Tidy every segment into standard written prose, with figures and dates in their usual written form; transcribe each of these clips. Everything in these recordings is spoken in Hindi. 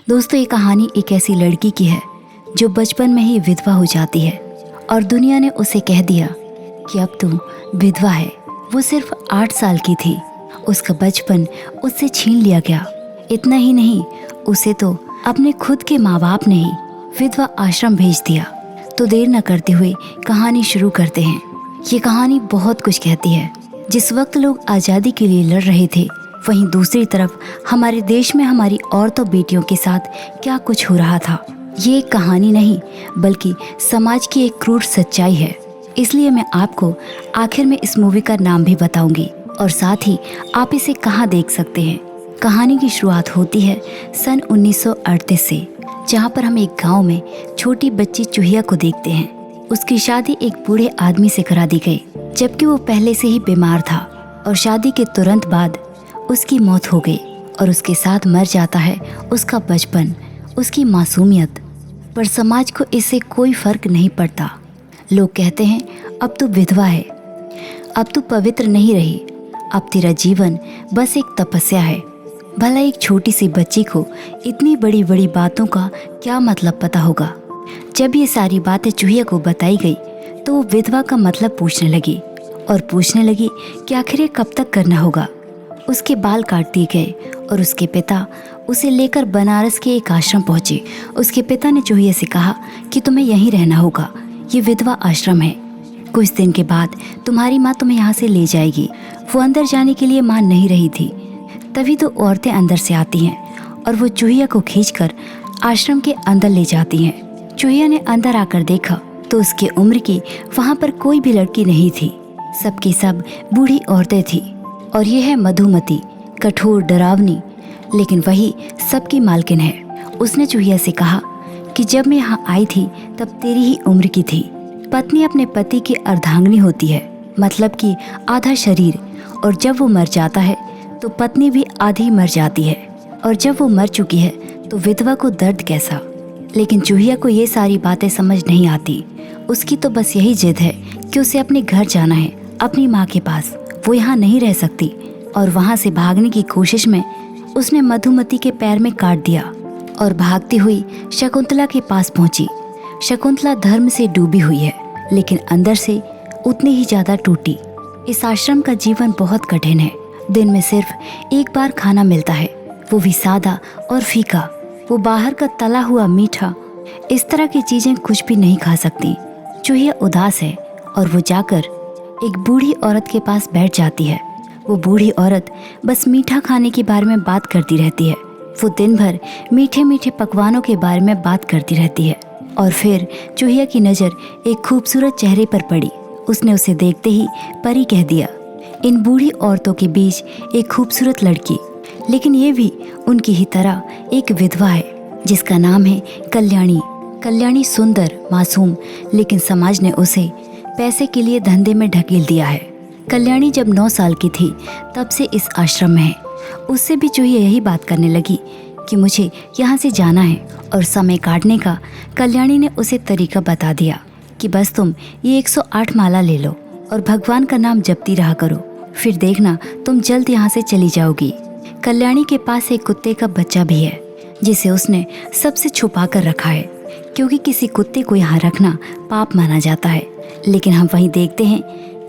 दोस्तों, ये कहानी एक ऐसी लड़की की है जो बचपन में ही विधवा हो जाती है और दुनिया ने उसे कह दिया कि अब तू विधवा है। वो सिर्फ 8 साल की थी। उसका बचपन उससे छीन लिया गया। इतना ही नहीं, उसे तो अपने खुद के माँ बाप ने ही विधवा आश्रम भेज दिया। तो देर न करते हुए कहानी शुरू करते हैं। ये कहानी बहुत कुछ कहती है। जिस वक्त लोग आज़ादी के लिए लड़ रहे थे, वहीं दूसरी तरफ हमारे देश में हमारी औरतों बेटियों के साथ क्या कुछ हो रहा था। ये एक कहानी नहीं बल्कि समाज की एक क्रूर सच्चाई है। इसलिए मैं आपको आखिर में इस मूवी का नाम भी बताऊंगी और साथ ही आप इसे कहाँ देख सकते हैं। कहानी की शुरुआत होती है सन 1938 से, जहाँ पर हम एक गांव में छोटी बच्ची चूहिया को देखते हैं। उसकी शादी एक बूढ़े आदमी से करा दी गई, जबकि वो पहले से ही बीमार था और शादी के तुरंत बाद उसकी मौत हो गई और उसके साथ मर जाता है उसका बचपन, उसकी मासूमियत। पर समाज को इससे कोई फर्क नहीं पड़ता। लोग कहते हैं अब तू विधवा है, अब तू पवित्र नहीं रही, अब तेरा जीवन बस एक तपस्या है। भला एक छोटी सी बच्ची को इतनी बड़ी बड़ी बातों का क्या मतलब पता होगा। जब ये सारी बातें चूहिया को बताई गई तो वो विधवा का मतलब पूछने लगी और पूछने लगी कि आखिर ये कब तक करना होगा। उसके बाल काट दिए गए और उसके पिता उसे लेकर बनारस के एक आश्रम पहुंचे। उसके पिता ने चूहिया से कहा कि तुम्हें यहीं रहना होगा, ये विधवा आश्रम है। कुछ दिन के बाद तुम्हारी माँ तुम्हें यहाँ से ले जाएगी। वो अंदर जाने के लिए मान नहीं रही थी। तभी तो औरतें अंदर से आती हैं और वो चूहिया को खींचकर आश्रम के अंदर ले जाती हैं। चूहिया ने अंदर आकर देखा तो उसकी उम्र की वहाँ पर कोई भी लड़की नहीं थी। सबकी सब बूढ़ी औरतें थी और ये है मधुमती, कठोर, डरावनी, लेकिन वही सबकी मालकिन है। उसने चूहिया से कहा कि जब मैं यहाँ आई थी तब तेरी ही उम्र की थी। पत्नी अपने पति की अर्धांगिनी होती है, मतलब कि आधा शरीर, और जब वो मर जाता है तो पत्नी भी आधी मर जाती है। और जब वो मर चुकी है तो विधवा को दर्द कैसा। लेकिन चूहिया को ये सारी बातें समझ नहीं आती। उसकी तो बस यही जिद है कि उसे अपने घर जाना है, अपनी माँ के पास। वो यहाँ नहीं रह सकती और वहाँ से भागने की कोशिश में उसने मधुमती के पैर में काट दिया और भागती हुई शकुंतला के पास पहुंची। शकुंतला धर्म से डूबी हुई है, लेकिन अंदर से उतनी ही ज्यादा टूटी। इस आश्रम का जीवन बहुत कठिन है। दिन में सिर्फ एक बार खाना मिलता है, वो भी सादा और फीका। वो बाहर का तला हुआ मीठा, इस तरह की चीजें कुछ भी नहीं खा सकती। चूहिया उदास है और वो जाकर एक बूढ़ी औरत के पास बैठ जाती है। वो बूढ़ी औरत बस मीठा खाने के बारे में बात करती रहती है। वो दिन भर मीठे मीठे पकवानों के बारे में बात करती रहती है। और फिर चूहिया की नज़र एक खूबसूरत चेहरे पर पड़ी। उसने उसे देखते ही परी कह दिया। इन बूढ़ी औरतों के बीच एक खूबसूरत लड़की, लेकिन ये भी उनकी ही तरह एक विधवा है जिसका नाम है कल्याणी। कल्याणी सुंदर, मासूम, लेकिन समाज ने उसे पैसे के लिए धंधे में ढकेल दिया है। कल्याणी जब 9 साल की थी तब से इस आश्रम में है। उससे भी चूहिया यही बात करने लगी कि मुझे यहाँ से जाना है, और समय काटने का कल्याणी ने उसे तरीका बता दिया कि बस तुम ये 108 माला ले लो और भगवान का नाम जपती रहा करो, फिर देखना तुम जल्द यहाँ से चली जाओगी। कल्याणी के पास एक कुत्ते का बच्चा भी है जिसे उसने सबसे छुपा कर रखा है, क्योंकि किसी कुत्ते को यहाँ रखना पाप माना जाता है। लेकिन हम वहीं देखते हैं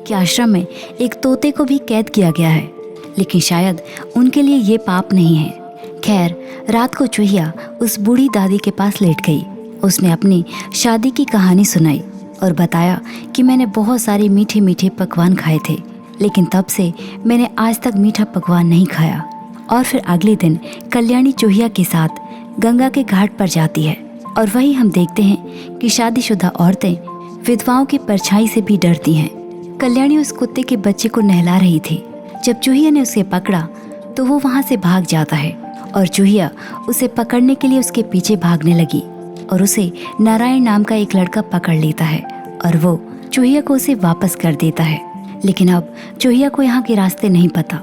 कि आश्रम में एक तोते को भी कैद किया गया है, लेकिन शायद उनके लिए ये पाप नहीं है। खैर, रात को चूहिया उस बूढ़ी दादी के पास लेट गई। उसने अपनी शादी की कहानी सुनाई और बताया कि मैंने बहुत सारे मीठे मीठे पकवान खाए थे, लेकिन तब से मैंने आज तक मीठा पकवान नहीं खाया। और फिर अगले दिन कल्याणी चूहिया के साथ गंगा के घाट पर जाती है और वहीं हम देखते हैं कि शादीशुदा औरतें विधवाओं की परछाई से भी डरती हैं। कल्याणी उस कुत्ते के बच्चे को नहला रही थी। जब चूहिया ने उसे पकड़ा तो वो वहाँ से भाग जाता है और चूहिया उसे पकड़ने के लिए उसके पीछे भागने लगी और उसे नारायण नाम का एक लड़का पकड़ लेता है और वो चूहिया को उसे वापस कर देता है। लेकिन अब चूहिया को यहाँ के रास्ते नहीं पता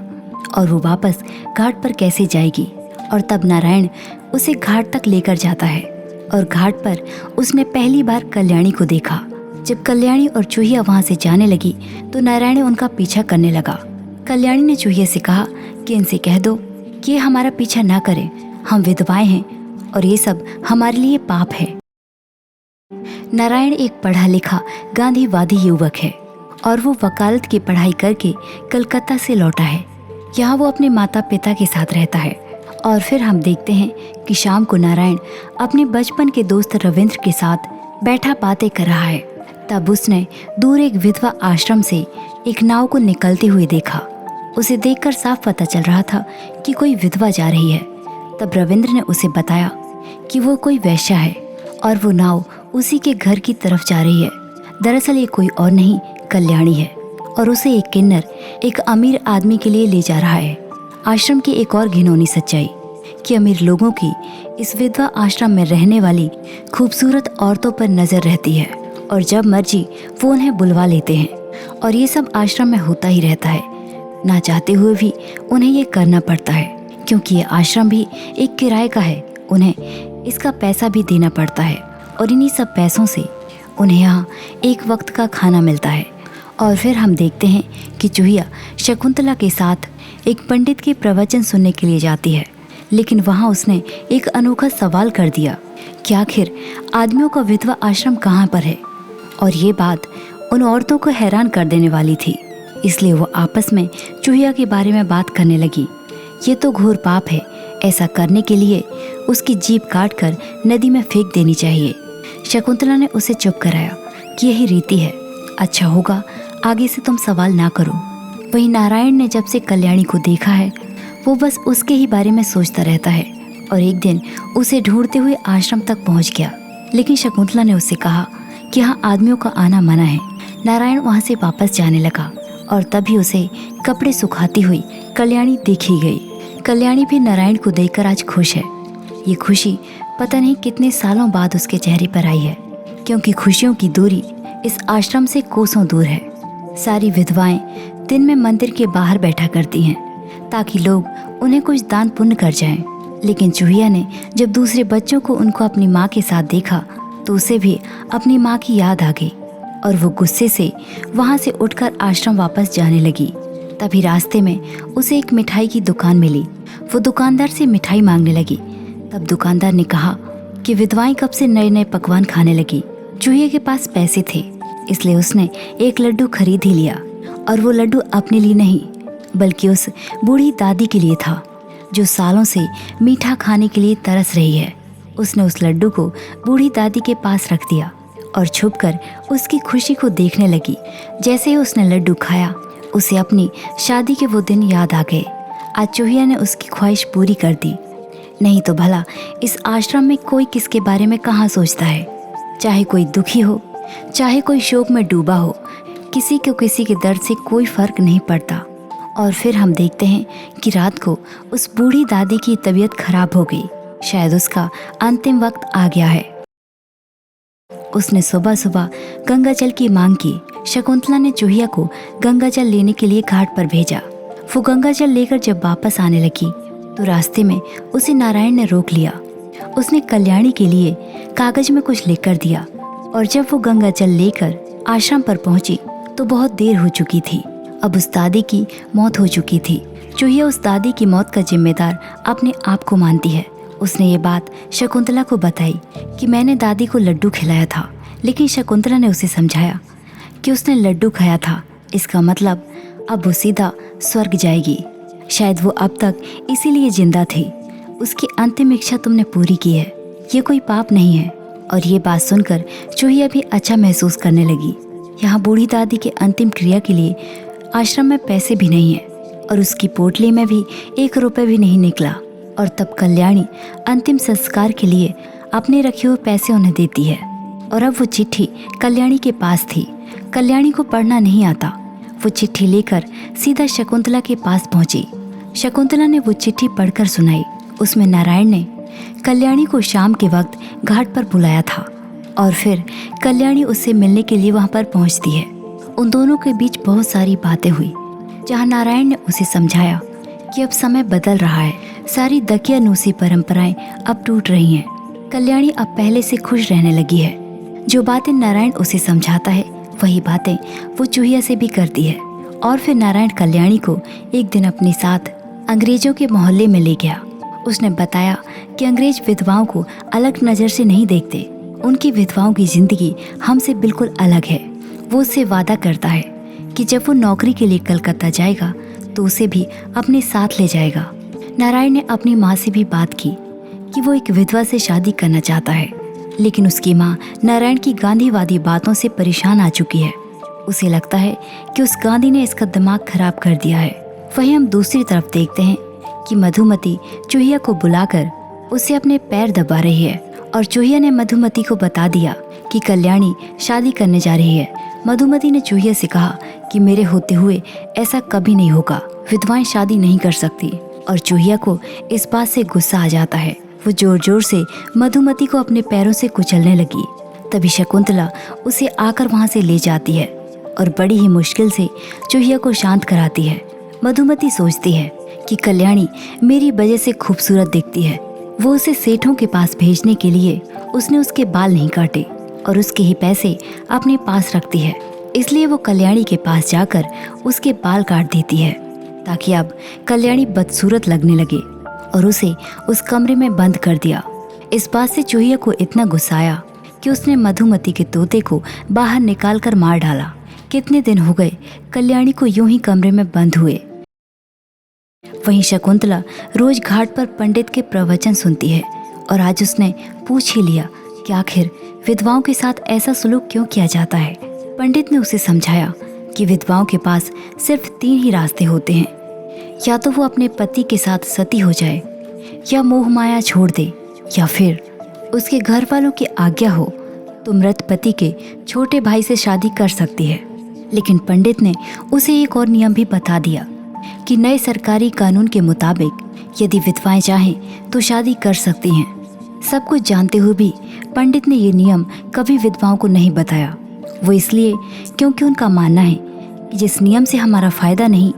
और वो वापस घाट पर कैसे जाएगी। और तब नारायण उसे घाट तक लेकर जाता है और घाट पर उसने पहली बार कल्याणी को देखा। जब कल्याणी और चूहिया वहाँ से जाने लगी तो नारायण उनका पीछा करने लगा। कल्याणी ने चूहिया से कहा कि इनसे कह दो कि ये हमारा पीछा ना करें, हम विधवाएं हैं और ये सब हमारे लिए पाप है। नारायण एक पढ़ा लिखा गांधीवादी युवक है और वो वकालत की पढ़ाई करके कलकत्ता से लौटा है। यहाँ वो अपने माता पिता के साथ रहता है। और फिर हम देखते हैं कि शाम को नारायण अपने बचपन के दोस्त रविंद्र के साथ बैठा बातें कर रहा है। तब उसने दूर एक विधवा आश्रम से एक नाव को निकलते हुए देखा। उसे देखकर साफ पता चल रहा था कि कोई विधवा जा रही है। तब रविंद्र ने उसे बताया कि वो कोई वेश्या है और वो नाव उसी के घर की तरफ जा रही है। दरअसल ये कोई और नहीं, कल्याणी है और उसे एक किन्नर एक अमीर आदमी के लिए ले जा रहा है। आश्रम की एक और घिनौनी सच्चाई कि अमीर लोगों की इस विधवा आश्रम में रहने वाली खूबसूरत औरतों पर नजर रहती है और जब मर्जी वो उन्हें बुलवा लेते हैं। और ये सब आश्रम में होता ही रहता है। ना चाहते हुए भी उन्हें ये करना पड़ता है, क्योंकि ये आश्रम भी एक किराए का है। उन्हें इसका पैसा भी देना पड़ता है और इन्हीं सब पैसों से उन्हें यहाँ एक वक्त का खाना मिलता है। और फिर हम देखते हैं कि चूहिया शकुंतला के साथ एक पंडित के प्रवचन सुनने के लिए जाती है, लेकिन वहाँ उसने एक अनोखा सवाल कर दिया कि आखिर आदमियों का विधवा आश्रम कहाँ पर है। और ये बात उन औरतों को हैरान कर देने वाली थी, इसलिए वो आपस में चूहिया के बारे में बात करने लगी। ये तो घोर पाप है, ऐसा करने के लिए उसकी जीभ काट कर नदी में फेंक देनी चाहिए। शकुंतला ने उसे चुप कराया कि यही रीति है, अच्छा होगा आगे से तुम सवाल ना करो। वहीं नारायण ने जब से कल्याणी को देखा है वो बस उसके ही बारे में सोचता रहता है और एक दिन उसे ढूंढते हुए आश्रम तक पहुंच गया। लेकिन शकुंतला ने उससे कहा कि यहाँ आदमियों का आना मना है। नारायण वहाँ से वापस जाने लगा और तभी उसे कपड़े सुखाती हुई कल्याणी देखी गई। कल्याणी भी नारायण को देखकर आज खुश है। ये खुशी पता नहीं कितने सालों बाद उसके चेहरे पर आई है, क्योंकि खुशियों की दूरी इस आश्रम से कोसों दूर है। सारी विधवाएं दिन में मंदिर के बाहर बैठा करती हैं ताकि लोग उन्हें कुछ दान पुण्य कर जाएं। लेकिन चूहिया ने जब दूसरे बच्चों को उनको अपनी माँ के साथ देखा तो उसे भी अपनी माँ की याद आ गई और वो गुस्से से वहाँ से उठकर आश्रम वापस जाने लगी। तभी रास्ते में उसे एक मिठाई की दुकान मिली। वो दुकानदार से मिठाई मांगने लगी। तब दुकानदार ने कहा कि विधवाएं कब से नए नए पकवान खाने लगी। चूहिया के पास पैसे थे, इसलिए उसने एक लड्डू खरीद ही लिया। और वो लड्डू अपने लिए नहीं बल्कि उस बूढ़ी दादी के लिए था जो सालों से मीठा खाने के लिए तरस रही है। उसने उस लड्डू को बूढ़ी दादी के पास रख दिया और छुपकर उसकी खुशी को देखने लगी। जैसे ही उसने लड्डू खाया उसे अपनी शादी के वो दिन याद आ गए। आज चूहिया ने उसकी ख्वाहिश पूरी कर दी। नहीं तो भला इस आश्रम में कोई किसके बारे में कहाँ सोचता है। चाहे कोई दुखी हो, चाहे कोई शोक में डूबा हो, किसी को किसी के दर्द से कोई फर्क नहीं पड़ता। और फिर हम देखते हैं कि रात को उस बूढ़ी दादी की तबीयत खराब हो गई। शायद उसका अंतिम वक्त आ गया है। उसने सुबह सुबह गंगा जल की मांग की। शकुंतला ने चूहिया को गंगा जल लेने के लिए घाट पर भेजा। वो गंगा जल लेकर जब वापस आने लगी तो रास्ते में उसे नारायण ने रोक लिया। उसने कल्याणी के लिए कागज में कुछ लिख कर दिया और जब वो गंगा जल लेकर आश्रम पर पहुंची तो बहुत देर हो चुकी थी। अब उस दादी की मौत हो चुकी थी। चूहिया उस दादी की मौत का जिम्मेदार अपने आप को मानती है। उसने ये बात शकुंतला को बताई कि मैंने दादी को लड्डू खिलाया था, लेकिन शकुंतला ने उसे समझाया कि उसने लड्डू खाया था, इसका मतलब अब वो सीधा स्वर्ग जाएगी। शायद वो अब तक इसीलिए जिंदा थी। उसकी अंतिम इच्छा तुमने पूरी की है, ये कोई पाप नहीं है। और ये बात सुनकर चूहिया भी अच्छा महसूस करने लगी। यहाँ बूढ़ी दादी के अंतिम क्रिया के लिए आश्रम में पैसे भी नहीं है और उसकी पोटली में भी 1 रुपए भी नहीं निकला। और तब कल्याणी अंतिम संस्कार के लिए अपने रखे हुए पैसे उन्हें देती है। और अब वो चिट्ठी कल्याणी के पास थी। कल्याणी को पढ़ना नहीं आता। वो चिट्ठी लेकर सीधा शकुंतला के पास पहुंची। शकुंतला ने वो चिट्ठी पढ़कर सुनाई। उसमें नारायण ने कल्याणी को शाम के वक्त घाट पर बुलाया था और फिर कल्याणी उससे मिलने के लिए वहां पर पहुंचती है। उन दोनों के बीच बहुत सारी बातें हुई, जहां नारायण ने उसे समझाया कि अब समय बदल रहा है, सारी दकियानूसी परंपराएं अब टूट रही हैं। कल्याणी अब पहले से खुश रहने लगी है। जो बातें नारायण उसे समझाता है वही बातें वो चूहिया से भी करती है। और फिर नारायण कल्याणी को एक दिन अपने साथ अंग्रेजों के मोहल्ले में ले गया उसने बताया कि अंग्रेज विधवाओं को अलग नज़र से नहीं देखते। उनकी विधवाओं की जिंदगी हमसे बिल्कुल अलग है। वो उससे वादा करता है कि जब वो नौकरी के लिए कलकत्ता जाएगा तो उसे भी अपने साथ ले जाएगा। नारायण ने अपनी माँ से भी बात की कि वो एक विधवा से शादी करना चाहता है, लेकिन उसकी माँ नारायण की गांधीवादी बातों से परेशान आ चुकी है। उसे लगता है कि उस गांधी ने इसका दिमाग खराब कर दिया है। वहीं हम दूसरी तरफ देखते हैं कि मधुमती चूहिया को बुलाकर उसे अपने पैर दबा रही है और चूहिया ने मधुमती को बता दिया कि कल्याणी शादी करने जा रही है। मधुमती ने चूहिया से कहा कि मेरे होते हुए ऐसा कभी नहीं होगा, विधवाएं शादी नहीं कर सकती। और चूहिया को इस बात से गुस्सा आ जाता है। वो जोर जोर से मधुमती को अपने पैरों से कुचलने लगी। तभी शकुंतला उसे आकर वहां से ले जाती है और बड़ी ही मुश्किल से चूहिया को शांत कराती है। मधुमती सोचती है कि कल्याणी मेरी वजह से खूबसूरत दिखती है। वो उसे सेठों के पास भेजने के लिए उसने उसके बाल नहीं काटे और उसके ही पैसे अपने पास रखती है। इसलिए वो कल्याणी के पास जाकर उसके बाल काट देती है ताकि अब कल्याणी बदसूरत लगने लगे और उसे उस कमरे में बंद कर दिया। इस बात से चूहिया को इतना गुस्सा आया कि उसने मधुमती के तोते को बाहर निकालकर मार डाला। कितने दिन हो गए कल्याणी को यूं ही कमरे में बंद हुए। वहीं शकुंतला रोज घाट पर पंडित के प्रवचन सुनती है और आज उसने पूछ ही लिया कि आखिर विधवाओं के साथ ऐसा सलूक क्यों किया जाता है। पंडित ने उसे समझाया कि विधवाओं के पास सिर्फ 3 ही रास्ते होते हैं, या तो वो अपने पति के साथ सती हो जाए, या मोह माया छोड़ दे, या फिर उसके घर वालों की आज्ञा हो तो मृत पति के छोटे भाई से शादी कर सकती है। लेकिन पंडित ने उसे एक और नियम भी बता दिया कि नए सरकारी कानून के मुताबिक यदि विधवाएं चाहें तो शादी कर सकती हैं। सब कुछ जानते हुए भी पंडित ने ये नियम कभी विधवाओं को नहीं बताया। वो इसलिए क्योंकि उनका मानना है कि जिस नियम से हमारा फायदा नहीं,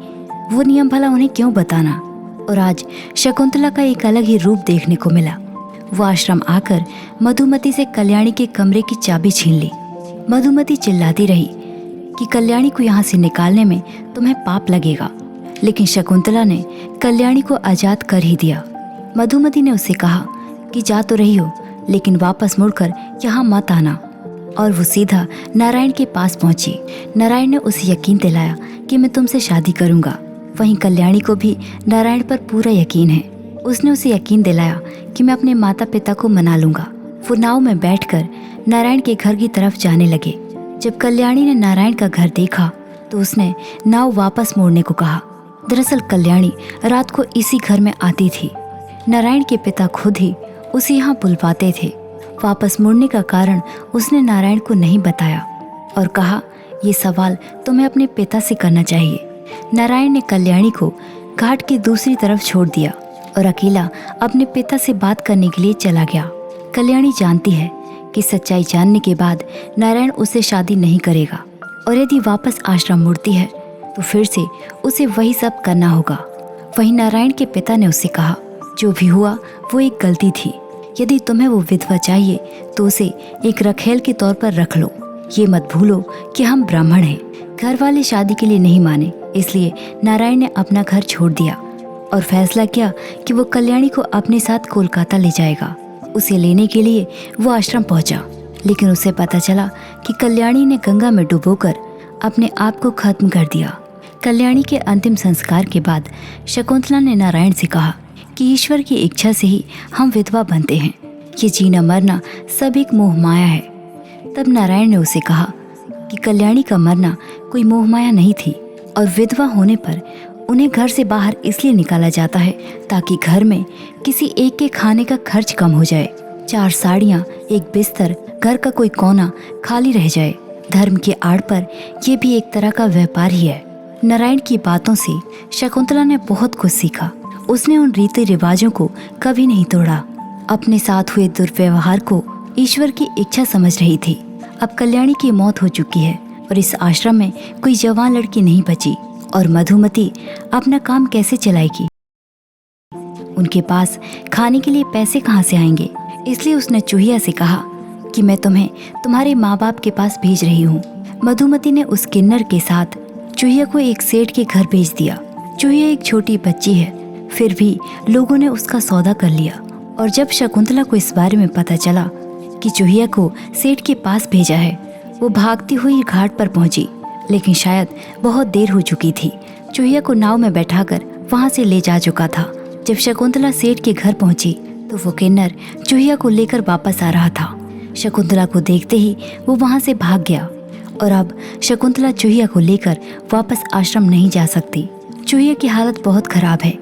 वो नियम भला उन्हें क्यों बताना। और आज शकुंतला का एक अलग ही रूप देखने को मिला। वो आश्रम आकर मधुमती से कल्याणी के कमरे की चाबी छीन ली। मधुमती चिल्लाती रही कि कल्याणी को यहाँ से निकालने में तुम्हें पाप लगेगा, लेकिन शकुंतला ने कल्याणी को आजाद कर ही दिया। मधुमती ने उससे कहा कि जा तो रही हो, लेकिन वापस मुड़कर यहाँ मत आना। और वो सीधा नारायण के पास पहुंची। नारायण ने उसे यकीन दिलाया कि मैं तुमसे शादी करूंगा। वहीं कल्याणी को भी नारायण पर पूरा यकीन है। उसने उसे यकीन दिलाया कि मैं अपने माता पिता को मना लूंगा। वो नाव में बैठकर नारायण के घर की तरफ जाने लगे। जब कल्याणी ने नारायण का घर देखा तो उसने नाव वापस मोड़ने को कहा। दरअसल कल्याणी रात को इसी घर में आती थी। नारायण के पिता खुद ही उसे यहाँ बुलवाते थे। वापस मुड़ने का कारण उसने नारायण को नहीं बताया और कहा, ये सवाल तुम्हें अपने पिता से करना चाहिए। नारायण ने कल्याणी को घाट की दूसरी तरफ छोड़ दिया और अकेला अपने पिता से बात करने के लिए चला गया। कल्याणी जानती है कि सच्चाई जानने के बाद नारायण उससे शादी नहीं करेगा और यदि वापस आश्रम मुड़ती है तो फिर से उसे वही सब करना होगा। वहीं नारायण के पिता ने उससे कहा, जो भी हुआ वो एक गलती थी। यदि तुम्हें वो विधवा चाहिए तो उसे एक रखेल के तौर पर रख लो। ये मत भूलो कि हम ब्राह्मण हैं। घर वाले शादी के लिए नहीं माने, इसलिए नारायण ने अपना घर छोड़ दिया और फैसला किया कि वो कल्याणी को अपने साथ कोलकाता ले जाएगा। उसे लेने के लिए वो आश्रम पहुंचा, लेकिन उसे पता चला कि कल्याणी ने गंगा में डुबोकर अपने आप को खत्म कर दिया। कल्याणी के अंतिम संस्कार के बाद शकुंतला ने नारायण से कहा कि ईश्वर की इच्छा से ही हम विधवा बनते हैं। ये जीना मरना सब एक मोह माया है। तब नारायण ने उसे कहा कि कल्याणी का मरना कोई मोह माया नहीं थी और विधवा होने पर उन्हें घर से बाहर इसलिए निकाला जाता है ताकि घर में किसी एक के खाने का खर्च कम हो जाए। 4 साड़ियाँ, एक बिस्तर, घर का कोई कोना खाली रह जाए। धर्म के आड़ पर यह भी एक तरह का व्यापार ही है। नारायण की बातों से शकुंतला ने बहुत कुछ सीखा। उसने उन रीति रिवाजों को कभी नहीं तोड़ा। अपने साथ हुए दुर्व्यवहार को ईश्वर की इच्छा समझ रही थी। अब कल्याणी की मौत हो चुकी है और इस आश्रम में कोई जवान लड़की नहीं बची और मधुमती अपना काम कैसे चलाएगी। उनके पास खाने के लिए पैसे कहाँ से आएंगे। इसलिए उसने चूहिया से कहा कि मैं तुम्हें तुम्हारे माँ बाप के पास भेज रही हूँ। मधुमती ने उस किन्नर के साथ चूहिया को एक सेठ के घर भेज दिया। चूहिया एक छोटी बच्ची है। फिर भी लोगों ने उसका सौदा कर लिया। और जब शकुंतला को इस बारे में पता चला कि चूहिया को सेठ के पास भेजा है, वो भागती हुई घाट पर पहुंची, लेकिन शायद बहुत देर हो चुकी थी। चूहिया को नाव में बैठाकर वहां से ले जा चुका था। जब शकुंतला सेठ के घर पहुंची तो वो किन्नर चूहिया को लेकर वापस आ रहा था। शकुंतला को देखते ही वो वहां से भाग गया और अब शकुंतला चूहिया को लेकर वापस आश्रम नहीं जा सकती। चूहिया की हालत बहुत खराब है।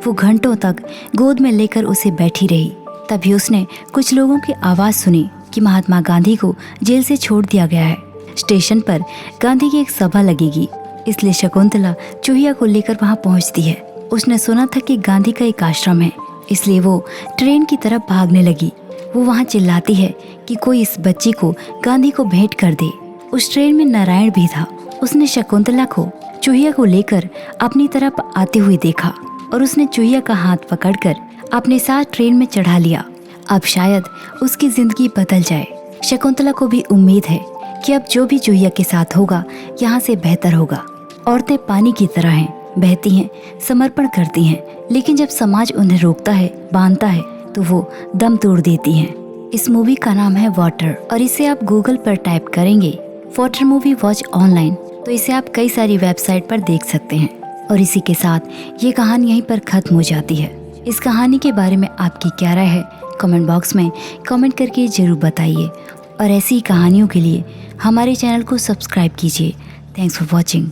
वो घंटों तक गोद में लेकर उसे बैठी रही। तभी उसने कुछ लोगों की आवाज सुनी कि महात्मा गांधी को जेल से छोड़ दिया गया है। स्टेशन पर गांधी की एक सभा लगेगी, इसलिए शकुंतला चूहिया को लेकर वहां पहुंचती है। उसने सुना था कि गांधी का एक आश्रम है, इसलिए वो ट्रेन की तरफ भागने लगी। वो वहां चिल्लाती है कि कोई इस बच्ची को गांधी को भेंट कर दे। उस ट्रेन में नारायण भी था। उसने शकुंतला को चूहिया को लेकर अपनी तरफ आते हुए देखा और उसने चूहिया का हाथ पकड़कर अपने साथ ट्रेन में चढ़ा लिया। अब शायद उसकी जिंदगी बदल जाए। शकुंतला को भी उम्मीद है कि अब जो भी चूहिया के साथ होगा यहाँ से बेहतर होगा। औरतें पानी की तरह हैं, बहती हैं, समर्पण करती हैं, लेकिन जब समाज उन्हें रोकता है, बांधता है, तो वो दम तोड़ देती हैं। इस मूवी का नाम है वाटर और इसे आप गूगल पर टाइप करेंगे वाटर मूवी वॉच ऑनलाइन, तो इसे आप कई सारी वेबसाइट पर देख सकते हैं। और इसी के साथ ये कहानी यहीं पर खत्म हो जाती है। इस कहानी के बारे में आपकी क्या राय है, कमेंट बॉक्स में कमेंट करके जरूर बताइए। और ऐसी कहानियों के लिए हमारे चैनल को सब्सक्राइब कीजिए। Thanks for watching.